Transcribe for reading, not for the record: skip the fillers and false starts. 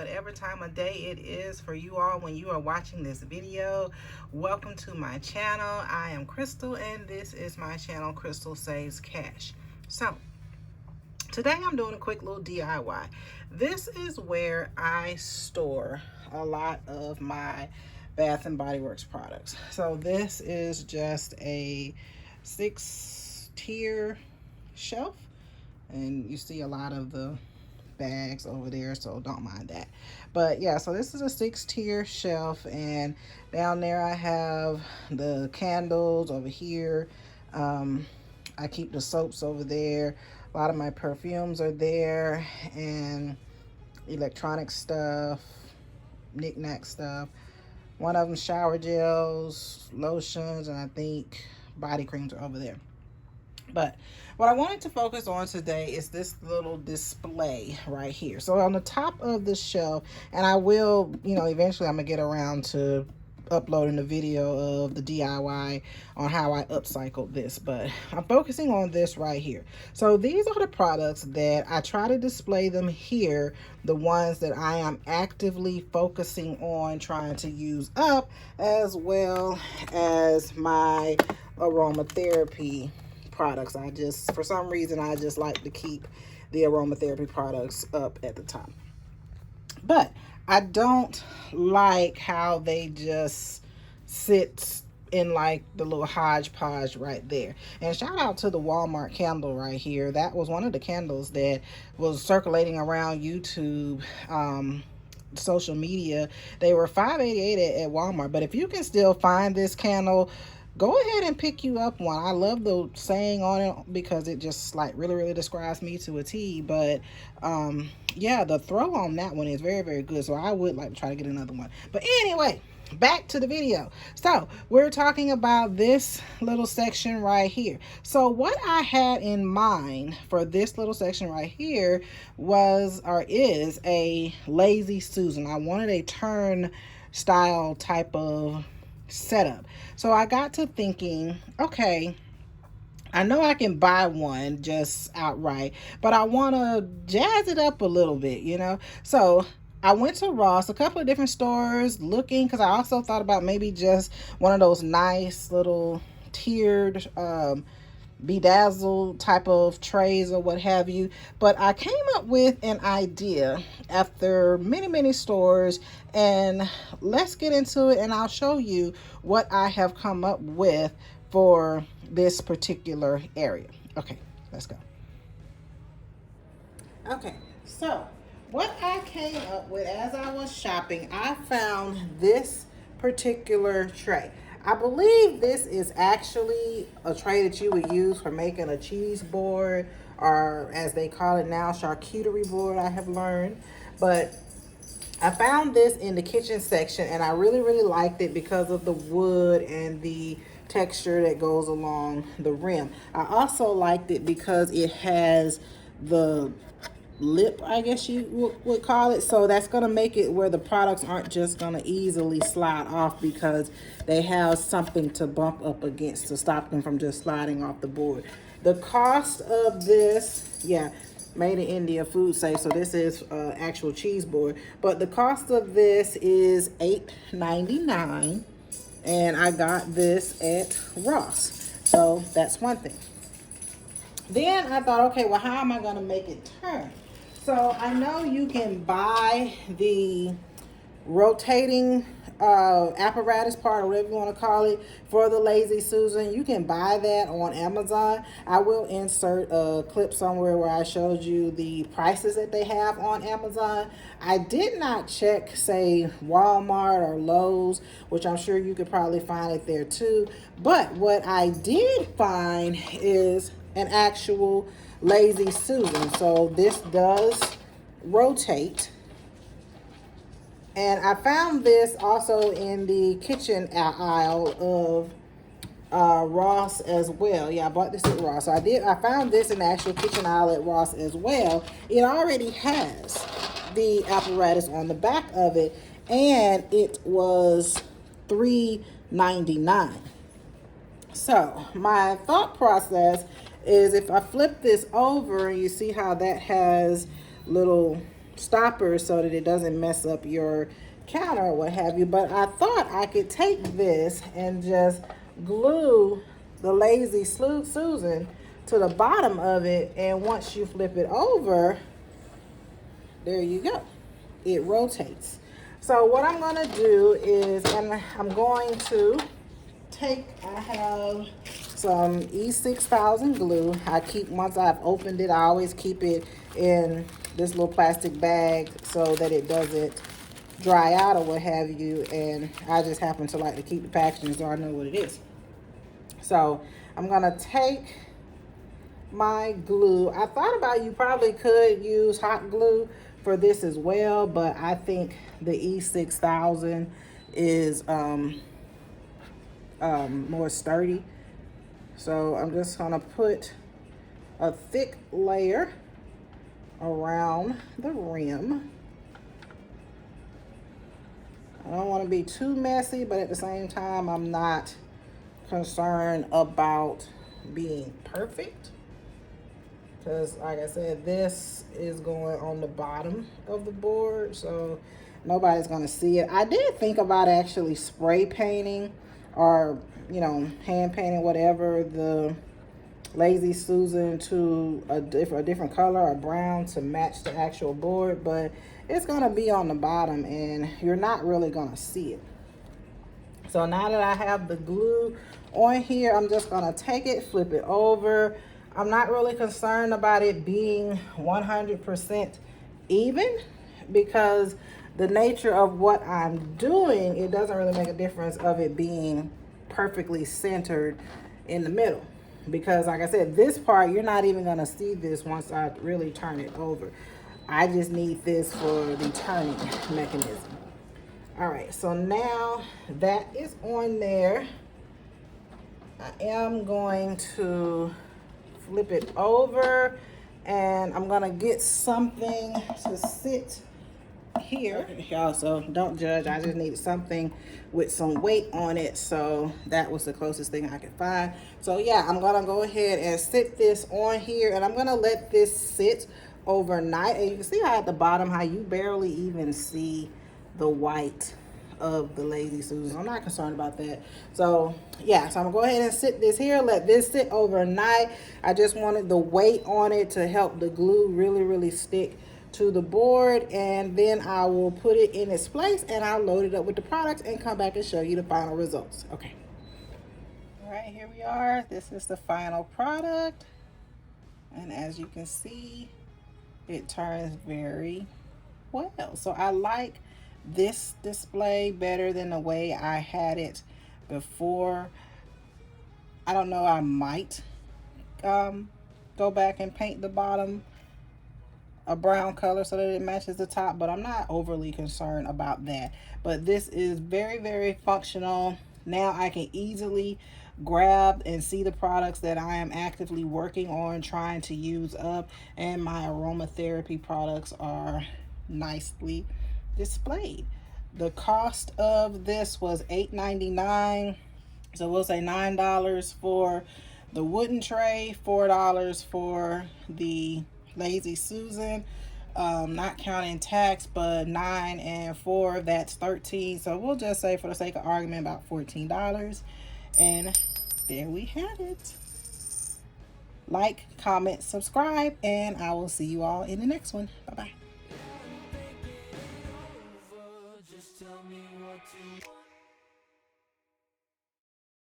whatever time of day it is for you all when you are watching this video. Welcome to my channel. I am Crystal and this is my channel, Crystal Saves Cash. So today I'm doing a quick little DIY. This is where I store a lot of my Bath and Body Works products. So this is just a 6-tier shelf, and you see a lot of the bags over there, so don't mind that. But yeah, so this is a 6-tier shelf, and down there I have the candles over here. I keep the soaps over there. A lot of my perfumes are there, and electronic stuff, knick-knack stuff. One of them shower gels, lotions, and I think body creams are over there. But what I wanted to focus on today is this little display right here. So on the top of the shelf, and I will, eventually I'm gonna get around to uploading the video of the DIY on how I upcycled this, but I'm focusing on this right here. So these are the products that I try to display them here, the ones that I am actively focusing on trying to use up, as well as my aromatherapy products. For some reason, I just like to keep the aromatherapy products up at the top. But I don't like how they just sit in like the little hodgepodge right there. And shout out to the Walmart candle right here. That was one of the candles that was circulating around YouTube, social media. They were $5.88 at Walmart. But if you can still find this candle, go ahead and pick you up one. I love the saying on it because it just like really describes me to a T. But yeah, the throw on that one is very good, so I would like to try to get another one. But anyway, back to the video. So we're talking about this little section right here. So what I had in mind for this little section right here is a Lazy Susan. I wanted a turn style type of setup. So I got to thinking, okay, I know I can buy one just outright, but I want to jazz it up a little bit, So I went to Ross, a couple of different stores looking, because I also thought about maybe just one of those nice little tiered bedazzled type of trays or what have you. But I came up with an idea after many stores, and let's get into it, and I'll show you what I have come up with for this particular area. Okay, let's go. Okay, so what I came up with as I was shopping, I found this particular tray. I believe this is actually a tray that you would use for making a cheese board, or as they call it now, charcuterie board, I have learned. But I found this in the kitchen section, and I really liked it because of the wood and the texture that goes along the rim. I also liked it because it has the lip, I guess you would call it. So that's going to make it where the products aren't just going to easily slide off, because they have something to bump up against to stop them from just sliding off the board. The cost of this, yeah, made in India, food safe, so this is actual cheese board, but the cost of this is $8.99, and I got this at Ross. So that's one thing. Then I thought, okay, well, how am I going to make it turn? So I know you can buy the rotating apparatus part, or whatever you want to call it, for the Lazy Susan. You can buy that on Amazon. I will insert a clip somewhere where I showed you the prices that they have on Amazon. I did not check, say, Walmart or Lowe's, which I'm sure you could probably find it there too. But what I did find is an actual Lazy Susan. So this does rotate. And I found this also in the kitchen aisle of Ross as well. Yeah, I bought this at Ross. So I found this in the actual kitchen aisle at Ross as well. It already has the apparatus on the back of it, and it was $3.99. So my thought process is, if I flip this over, you see how that has little stoppers so that it doesn't mess up your counter or what have you. But I thought I could take this and just glue the Lazy Susan to the bottom of it, and once you flip it over, there you go, it rotates. So what I'm going to do is, and I'm going to take, I have some E6000 glue. I keep, once I've opened it, I always keep it in this little plastic bag so that it doesn't dry out or what have you. And I just happen to like to keep the packaging so I know what it is. So I'm gonna take my glue. I thought about, you probably could use hot glue for this as well, but I think the E6000 is more sturdy. So I'm just gonna put a thick layer around the rim. I don't want to be too messy, but at the same time, I'm not concerned about being perfect, because like I said, this is going on the bottom of the board, so nobody's gonna see it. I did think about actually spray painting, or you know, hand painting, whatever, the Lazy Susan to a different color, a brown, to match the actual board, but it's gonna be on the bottom and you're not really gonna see it. So now that I have the glue on here, I'm just gonna take it, flip it over. I'm not really concerned about it being 100% even, because the nature of what I'm doing, it doesn't really make a difference of it being perfectly centered in the middle. Because like I said, this part, you're not even gonna see this once I really turn it over. I just need this for the turning mechanism. All right, so now that is on there, I am going to flip it over, and I'm gonna get something to sit here, y'all, so don't judge. I just needed something with some weight on it, so that was the closest thing I could find. So yeah, I'm gonna go ahead and sit this on here, and I'm gonna let this sit overnight. And you can see how at the bottom, how you barely even see the white of the Lazy Susan. I'm not concerned about that. So yeah, so I'm gonna go ahead and sit this here, let this sit overnight. I just wanted the weight on it to help the glue really stick to the board, and then I will put it in its place and I'll load it up with the products and come back and show you the final results. Okay. All right, here we are. This is the final product, and as you can see, it turns very well. So I like this display better than the way I had it before. I don't know, I might go back and paint the bottom a brown color so that it matches the top, but I'm not overly concerned about that. But this is very functional. Now I can easily grab and see the products that I am actively working on trying to use up, and my aromatherapy products are nicely displayed. The cost of this was $8.99, so we'll say $9 for the wooden tray, $4 for the Lazy Susan, not counting tax, but 9 and 4, that's 13. So we'll just say, for the sake of argument, about $14. And there we have it. Like, comment, subscribe, and I will see you all in the next one. Bye bye.